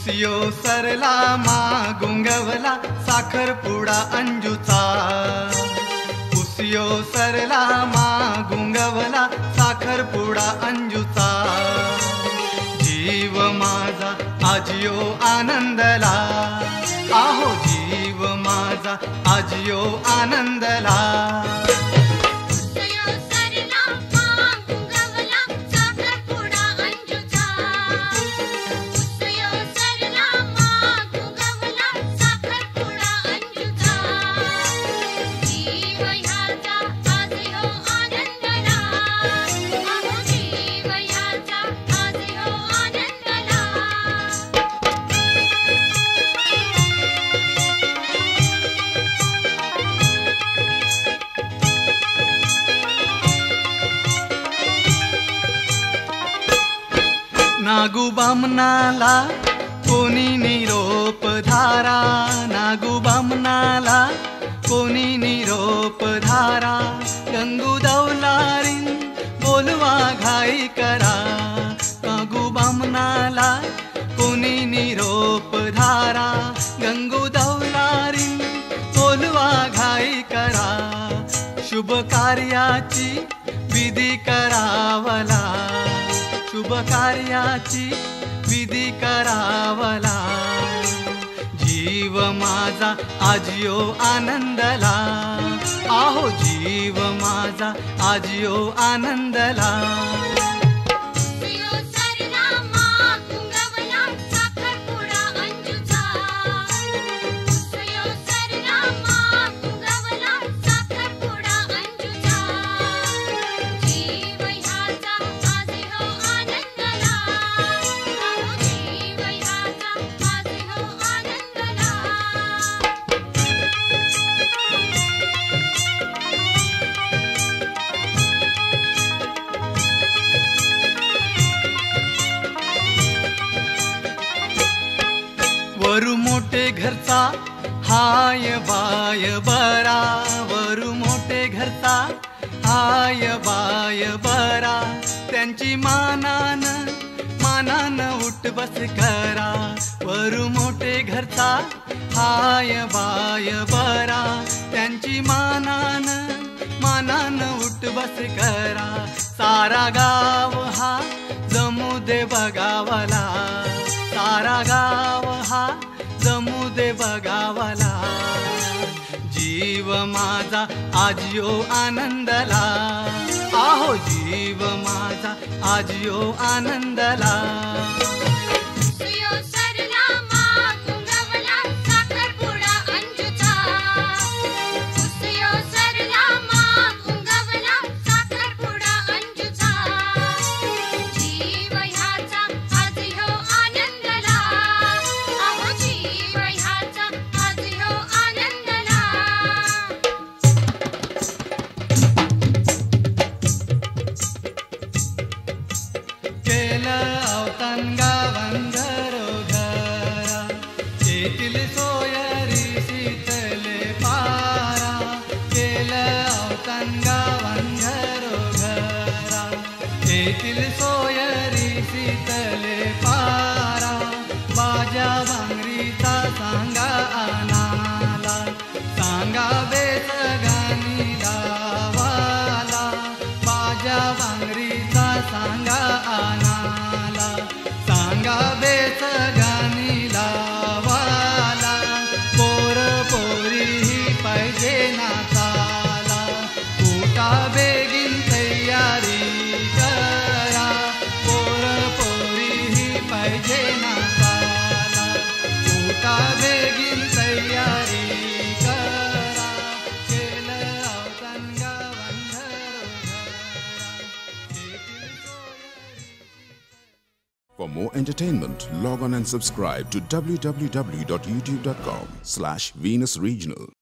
उसियो सरला गुंगवला साखरपुडा अंजूचा उसियो सरला गुंगवला साखरपुडा अंजूचा जीव माझा आजियो आनंदला आहो जीव माझा आजियो आनंदला नागू बामनाला कोणी निरोप धारा नागू बामनाला कोणी निरोप धारा गंगू दौलारीन बोलवा घाई करा नागू बामनाला कोणी निरोप धारा गंगू दौलारीन बोलवा घाई करा शुभ कार्याची विधी करावला शुभ कार्याची विधी करावला जीव माझा आजियो आनंदला आहो जीव माझा आजियो आनंदला वरु मोठे घरचा हाय बाय बरा वरु मोठे घरचा हाय बाय बरा त्यांची मानान उठ बस करा वरु मोठे घरचा हाय बाय बरा त्यांची मानान उठ बस करा सारा गाव हा जमू दे बगावला सारा गाव हा जमू दे बगावला जीव माझा आजियो आनंदला आहो जीव माझा आजियो आनंदला सोयरी शीतले पारा केलं गावंधरो घरा येथील सोयरी शीतले पारा बाजा भांगरीचा सांगा आनाला सांगा बेस गाणी लावाला बाजा भांगरीचा सांगा आनाला सांगा बेस गाणी लावाला पोर पोरी पाहिजे नाचाला उठा बेगीन तयारी करा पोर पोरी पाहिजे नाचाला उठा बेगीन तयारी करा केलं अवसान गावंधरो For more entertainment, log on and subscribe to www.youtube.com/Venus Regional.